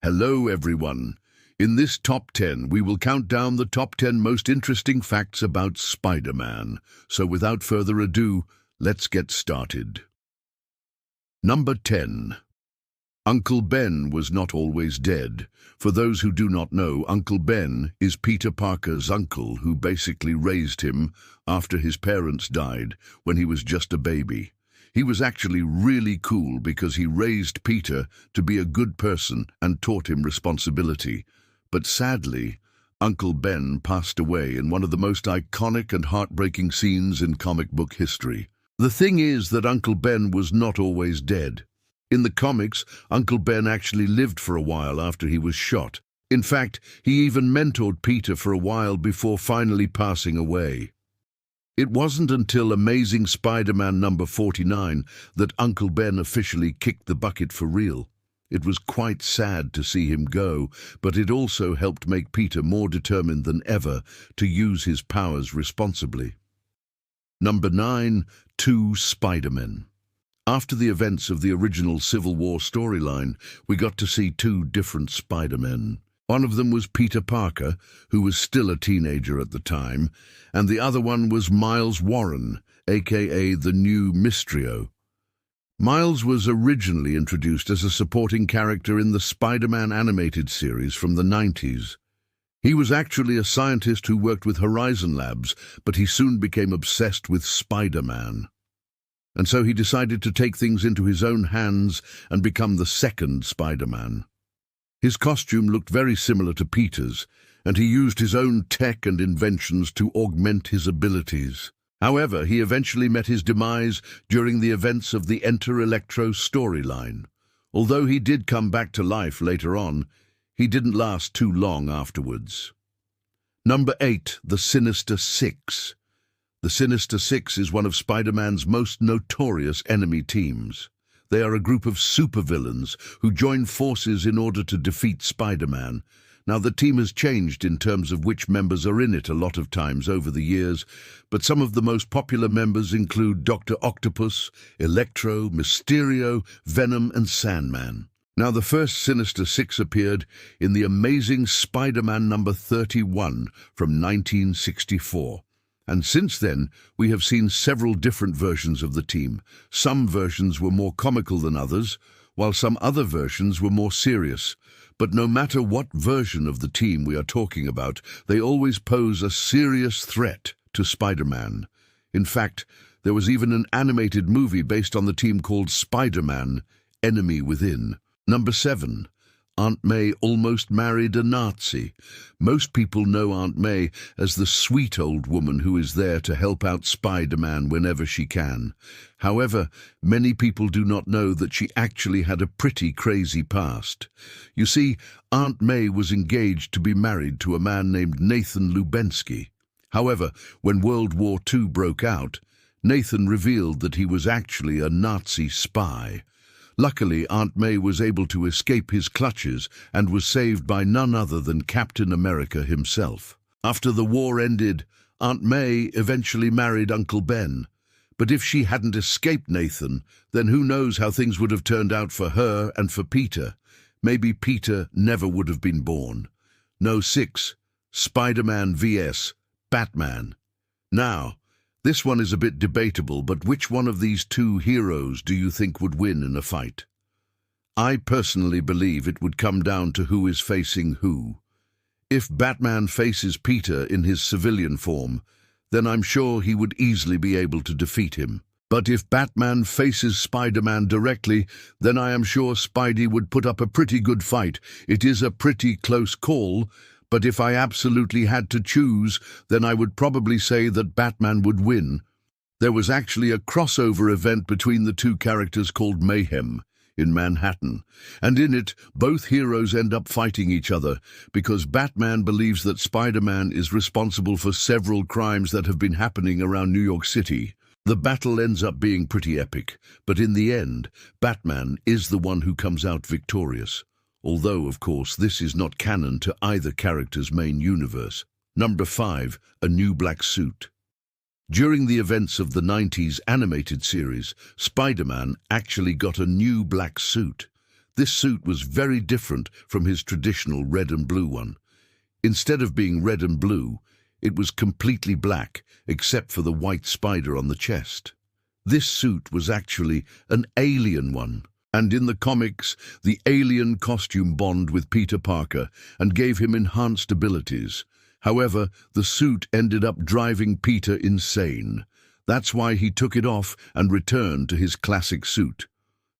Hello everyone. In this Top 10, we will count down the top 10 most interesting facts about Spider-Man. So without further ado, let's get started. Number 10. Uncle Ben was not always dead. For those who do not know, Uncle Ben is Peter Parker's uncle who basically raised him after his parents died when he was just a baby. He was actually really cool because he raised Peter to be a good person and taught him responsibility. But sadly, Uncle Ben passed away in one of the most iconic and heartbreaking scenes in comic book history. The thing is that Uncle Ben was not always dead. In the comics, Uncle Ben actually lived for a while after he was shot. In fact, he even mentored Peter for a while before finally passing away. It wasn't until Amazing Spider-Man number 49 that Uncle Ben officially kicked the bucket for real. It was quite sad to see him go, but it also helped make Peter more determined than ever to use his powers responsibly. Number 9. Two Spider-Men. After the events of the original Civil War storyline, we got to see two different Spider-Men. One of them was Peter Parker, who was still a teenager at the time, and the other one was Miles Warren, aka the new Mysterio. Miles was originally introduced as a supporting character in the Spider-Man animated series from the 90s. He was actually a scientist who worked with Horizon Labs, but he soon became obsessed with Spider-Man. And so he decided to take things into his own hands and become the second Spider-Man. His costume looked very similar to Peter's, and he used his own tech and inventions to augment his abilities. However, he eventually met his demise during the events of the Enter Electro storyline. Although he did come back to life later on, he didn't last too long afterwards. Number 8. The Sinister Six. The Sinister Six is one of Spider-Man's most notorious enemy teams. They are a group of supervillains who join forces in order to defeat Spider-Man. Now, the team has changed in terms of which members are in it a lot of times over the years, but some of the most popular members include Dr. Octopus, Electro, Mysterio, Venom, and Sandman. Now, the first Sinister Six appeared in the Amazing Spider-Man number 31 from 1964. And since then, we have seen several different versions of the team. Some versions were more comical than others, while some other versions were more serious. But no matter what version of the team we are talking about, they always pose a serious threat to Spider-Man. In fact, there was even an animated movie based on the team called Spider-Man: Enemy Within. Number 7. Aunt May almost married a Nazi. Most people know Aunt May as the sweet old woman who is there to help out Spider-Man whenever she can. However, many people do not know that she actually had a pretty crazy past. You see, Aunt May was engaged to be married to a man named Nathan Lubensky. However, when World War II broke out, Nathan revealed that he was actually a Nazi spy. Luckily, Aunt May was able to escape his clutches and was saved by none other than Captain America himself. After the war ended, Aunt May eventually married Uncle Ben. But if she hadn't escaped Nathan, then who knows how things would have turned out for her and for Peter. Maybe Peter never would have been born. No. 6. Spider-Man vs. Batman. Now, this one is a bit debatable, but which one of these two heroes do you think would win in a fight? I personally believe it would come down to who is facing who. If Batman faces Peter in his civilian form, then I'm sure he would easily be able to defeat him. But if Batman faces Spider-Man directly, then I am sure Spidey would put up a pretty good fight. It is a pretty close call, but if I absolutely had to choose, then I would probably say that Batman would win. There was actually a crossover event between the two characters called Mayhem in Manhattan, and in it, both heroes end up fighting each other because Batman believes that Spider-Man is responsible for several crimes that have been happening around New York City. The battle ends up being pretty epic, but in the end, Batman is the one who comes out victorious. Although, of course, this is not canon to either character's main universe. Number 5. A New Black Suit. During the events of the 90s animated series, Spider-Man actually got a new black suit. This suit was very different from his traditional red and blue one. Instead of being red and blue, it was completely black, except for the white spider on the chest. This suit was actually an alien one, and in the comics, the alien costume bonded with Peter Parker and gave him enhanced abilities. However, the suit ended up driving Peter insane. That's why he took it off and returned to his classic suit.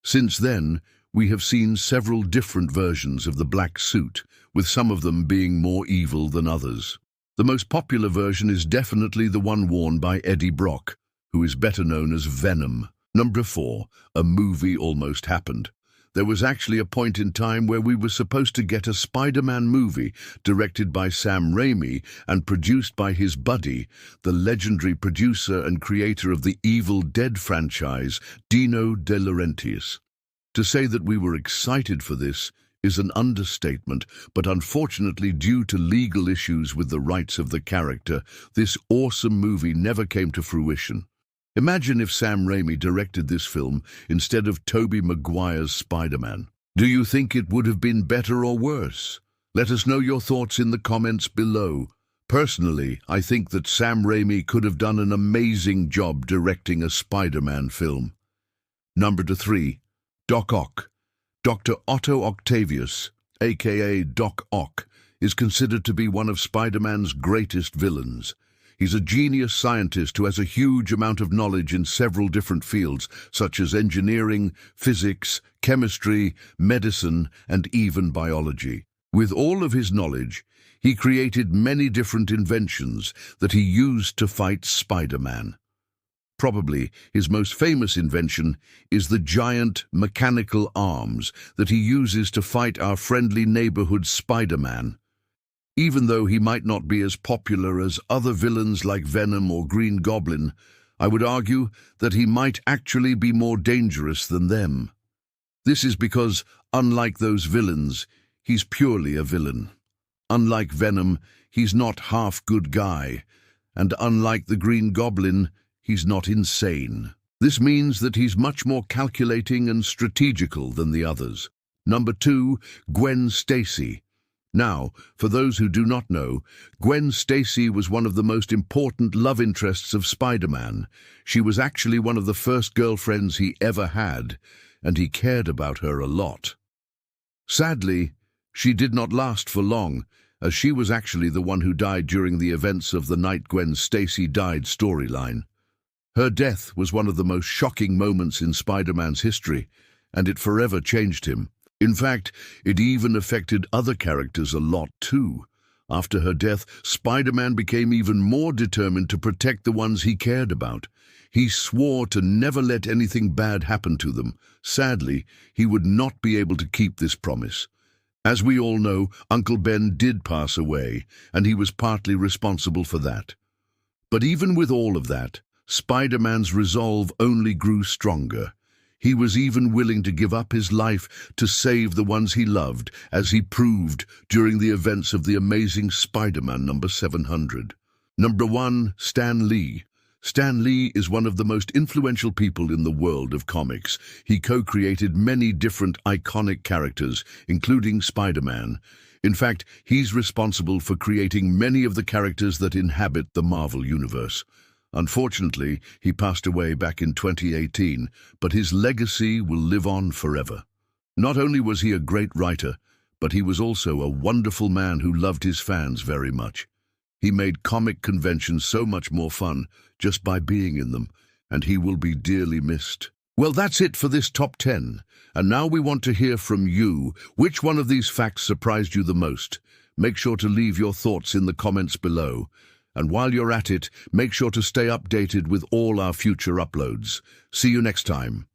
Since then, we have seen several different versions of the black suit, with some of them being more evil than others. The most popular version is definitely the one worn by Eddie Brock, who is better known as Venom. Number 4, a movie almost happened. There was actually a point in time where we were supposed to get a Spider-Man movie directed by Sam Raimi and produced by his buddy, the legendary producer and creator of the Evil Dead franchise, Dino De Laurentiis. To say that we were excited for this is an understatement, but unfortunately, due to legal issues with the rights of the character, this awesome movie never came to fruition. Imagine if Sam Raimi directed this film instead of Tobey Maguire's Spider-Man. Do you think it would have been better or worse? Let us know your thoughts in the comments below. Personally, I think that Sam Raimi could have done an amazing job directing a Spider-Man film. Number 3. Doc Ock. Dr. Otto Octavius, aka Doc Ock, is considered to be one of Spider-Man's greatest villains. He's a genius scientist who has a huge amount of knowledge in several different fields, such as engineering, physics, chemistry, medicine, and even biology. With all of his knowledge, he created many different inventions that he used to fight Spider-Man. Probably his most famous invention is the giant mechanical arms that he uses to fight our friendly neighborhood Spider-Man. Even though he might not be as popular as other villains like Venom or Green Goblin, I would argue that he might actually be more dangerous than them. This is because, unlike those villains, he's purely a villain. Unlike Venom, he's not half good guy, and unlike the Green Goblin, he's not insane. This means that he's much more calculating and strategical than the others. Number 2, Gwen Stacy. Now, for those who do not know, Gwen Stacy was one of the most important love interests of Spider-Man. She was actually one of the first girlfriends he ever had, and he cared about her a lot. Sadly, she did not last for long, as she was actually the one who died during the events of the Night Gwen Stacy Died storyline. Her death was one of the most shocking moments in Spider-Man's history, and it forever changed him. In fact, it even affected other characters a lot too. After her death, Spider-Man became even more determined to protect the ones he cared about. He swore to never let anything bad happen to them. Sadly, he would not be able to keep this promise. As we all know, Uncle Ben did pass away, and he was partly responsible for that. But even with all of that, Spider-Man's resolve only grew stronger. He was even willing to give up his life to save the ones he loved, as he proved during the events of the Amazing Spider-Man number 700. Number 1, Stan Lee. Stan Lee is one of the most influential people in the world of comics. He co-created many different iconic characters, including Spider-Man. In fact, he's responsible for creating many of the characters that inhabit the Marvel Universe. Unfortunately, he passed away back in 2018, but his legacy will live on forever. Not only was he a great writer, but he was also a wonderful man who loved his fans very much. He made comic conventions so much more fun just by being in them, and he will be dearly missed. Well, that's it for this top 10, and now we want to hear from you. Which one of these facts surprised you the most? Make sure to leave your thoughts in the comments below. And while you're at it, make sure to stay updated with all our future uploads. See you next time.